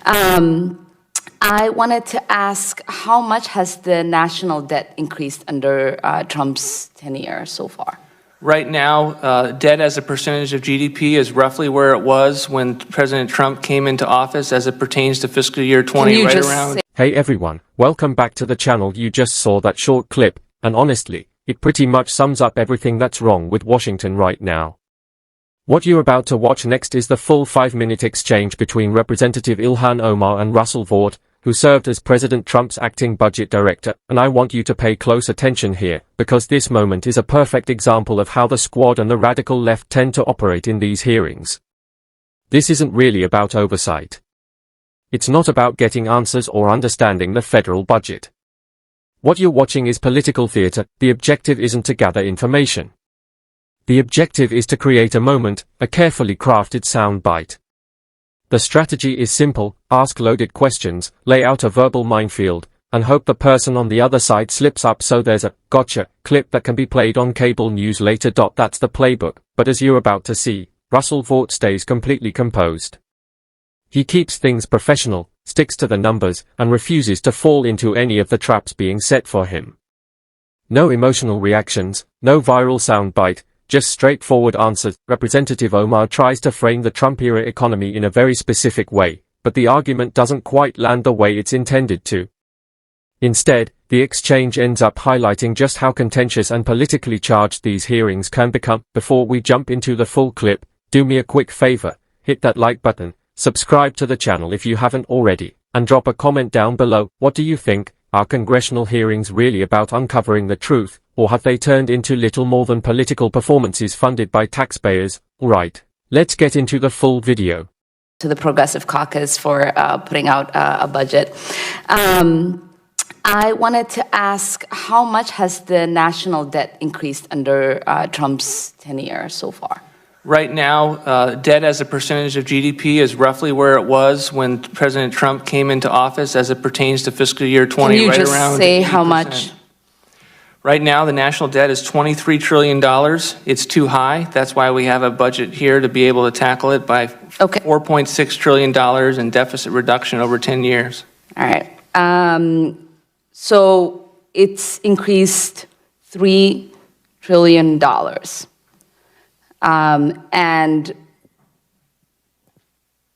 I wanted to ask, how much has the national debt increased under Trump's tenure so far? Right now, debt as a percentage of GDP is roughly where it was when President Trump came into office as it pertains to fiscal year 20, right around. Hey everyone, welcome back to the channel. You just saw that short clip, and honestly, it pretty much sums up everything that's wrong with Washington right now. What you're about to watch next is the full 5-minute exchange between Representative Ilhan Omar and Russell Vought, who served as President Trump's acting budget director, and I want you to pay close attention here, because this moment is a perfect example of how the squad and the radical left tend to operate in these hearings. This isn't really about oversight. It's not about getting answers or understanding the federal budget. What you're watching is political theater. The objective isn't to gather information. The objective is to create a moment, a carefully crafted soundbite. The strategy is simple: ask loaded questions, lay out a verbal minefield, and hope the person on the other side slips up so there's a gotcha clip that can be played on cable news later. That's the playbook, but as you're about to see, Russell Vought stays completely composed. He keeps things professional, sticks to the numbers, and refuses to fall into any of the traps being set for him. No emotional reactions, no viral soundbite, just straightforward answers. Representative Omar tries to frame the Trump-era economy in a very specific way, but the argument doesn't quite land the way it's intended to. Instead, the exchange ends up highlighting just how contentious and politically charged these hearings can become. Before we jump into the full clip, do me a quick favor, hit that like button, subscribe to the channel if you haven't already, and drop a comment down below. What do you think? Are congressional hearings really about uncovering the truth, or have they turned into little more than political performances funded by taxpayers? Alright, let's get into the full video. To the Progressive Caucus for putting out a budget. I wanted to ask, how much has the national debt increased under Trump's tenure so far? Right now, debt as a percentage of GDP is roughly where it was when President Trump came into office as it pertains to fiscal year 20, Can you right just around say 8%. How much? Right now, the national debt is $23 trillion. It's too high. That's why we have a budget here to be able to tackle it by $4.6 trillion in deficit reduction over 10 years. All right. So it's increased $3 trillion. And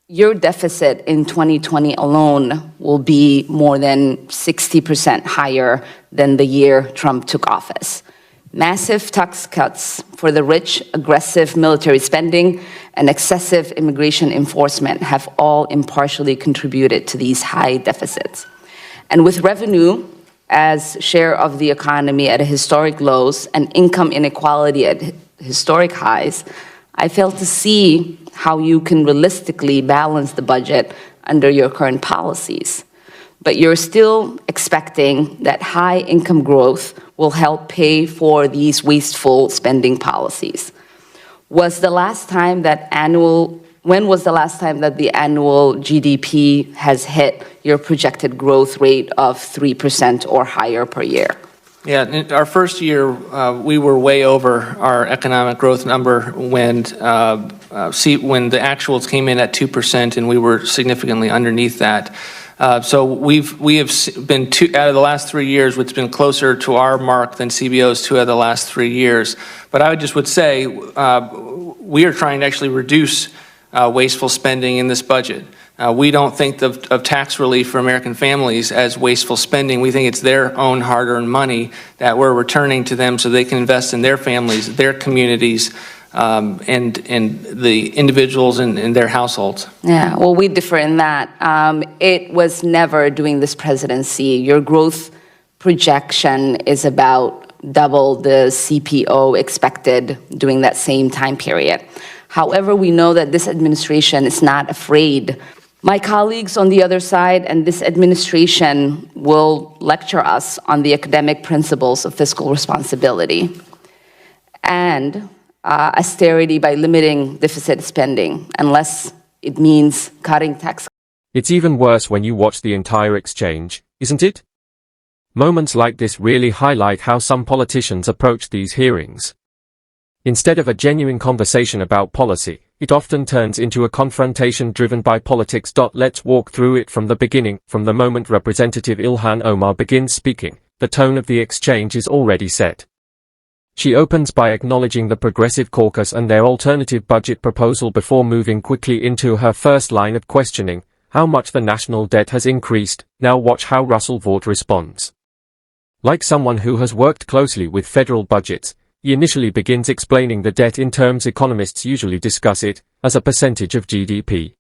your deficit in 2020 alone will be more than 60% higher than the year Trump took office. Massive tax cuts for the rich, aggressive military spending, and excessive immigration enforcement have all impartially contributed to these high deficits. And with revenue as share of the economy at historic lows and income inequality at historic highs, I fail to see how you can realistically balance the budget under your current policies. But you're still expecting that high income growth will help pay for these wasteful spending policies. When was the last time that the annual GDP has hit your projected growth rate of 3% or higher per year? Yeah, in our first year, we were way over our economic growth number when the actuals came in at 2%, and we were significantly underneath that. So we have been out of the last 3 years, which has been closer to our mark than CBO's 2 out of the last 3 years. But I would say we are trying to actually reduce wasteful spending in this budget. We don't think of tax relief for American families as wasteful spending. We think it's their own hard-earned money that we're returning to them so they can invest in their families, their communities, and the individuals in their households. Yeah, well, we differ in that. It was never during this presidency. Your growth projection is about double the CPO expected during that same time period. However, we know that this administration is not afraid. My colleagues on the other side and this administration will lecture us on the academic principles of fiscal responsibility and austerity by limiting deficit spending, unless it means cutting tax. It's even worse when you watch the entire exchange, isn't it? Moments like this really highlight how some politicians approach these hearings. Instead of a genuine conversation about policy, it often turns into a confrontation driven by politics. Let's walk through it from the beginning. From the moment Representative Ilhan Omar begins speaking, the tone of the exchange is already set. She opens by acknowledging the Progressive Caucus and their alternative budget proposal before moving quickly into her first line of questioning, how much the national debt has increased. Now watch how Russell Vought responds. Like someone who has worked closely with federal budgets, he initially begins explaining the debt in terms economists usually discuss it, as a percentage of GDP.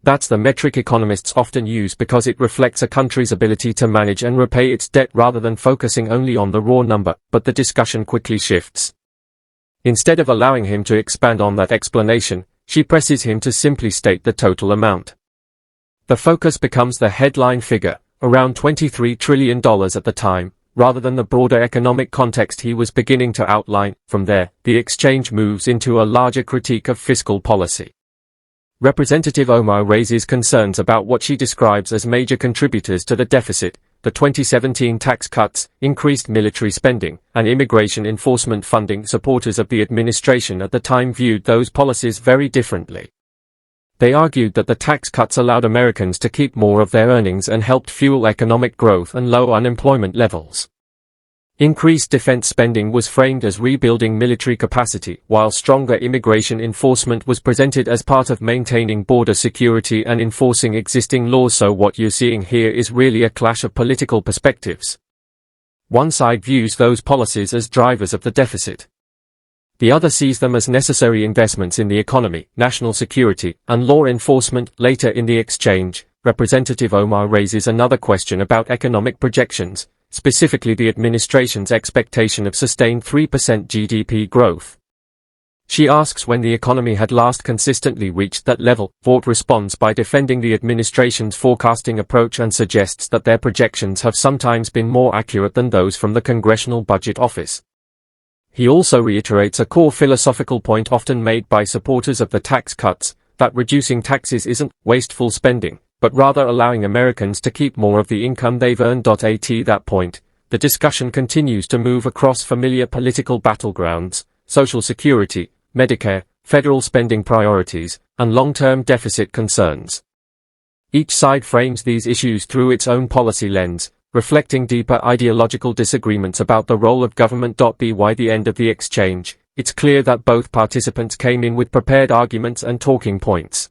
That's the metric economists often use because it reflects a country's ability to manage and repay its debt rather than focusing only on the raw number, but the discussion quickly shifts. Instead of allowing him to expand on that explanation, she presses him to simply state the total amount. The focus becomes the headline figure, around $23 trillion at the time, rather than the broader economic context he was beginning to outline. From there, the exchange moves into a larger critique of fiscal policy. Representative Omar raises concerns about what she describes as major contributors to the deficit, the 2017 tax cuts, increased military spending, and immigration enforcement funding. Supporters of the administration at the time viewed those policies very differently. They argued that the tax cuts allowed Americans to keep more of their earnings and helped fuel economic growth and low unemployment levels. Increased defense spending was framed as rebuilding military capacity, while stronger immigration enforcement was presented as part of maintaining border security and enforcing existing laws. So what you're seeing here is really a clash of political perspectives. One side views those policies as drivers of the deficit. The other sees them as necessary investments in the economy, national security, and law enforcement. Later in the exchange, Representative Omar raises another question about economic projections, specifically the administration's expectation of sustained 3% GDP growth. She asks when the economy had last consistently reached that level. Vought responds by defending the administration's forecasting approach and suggests that their projections have sometimes been more accurate than those from the Congressional Budget Office. He also reiterates a core philosophical point often made by supporters of the tax cuts, that reducing taxes isn't wasteful spending, but rather allowing Americans to keep more of the income they've earned. At that point, the discussion continues to move across familiar political battlegrounds: Social Security, Medicare, federal spending priorities, and long-term deficit concerns. Each side frames these issues through its own policy lens, reflecting deeper ideological disagreements about the role of government. By the end of the exchange, it's clear that both participants came in with prepared arguments and talking points.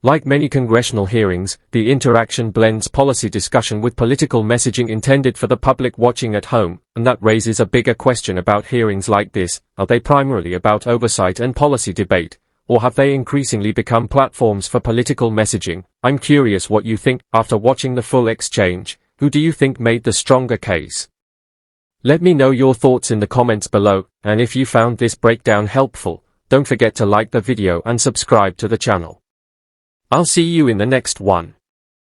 Like many congressional hearings, the interaction blends policy discussion with political messaging intended for the public watching at home, and that raises a bigger question about hearings like this: are they primarily about oversight and policy debate, or have they increasingly become platforms for political messaging? I'm curious what you think. After watching the full exchange, who do you think made the stronger case? Let me know your thoughts in the comments below, and if you found this breakdown helpful, don't forget to like the video and subscribe to the channel. I'll see you in the next one.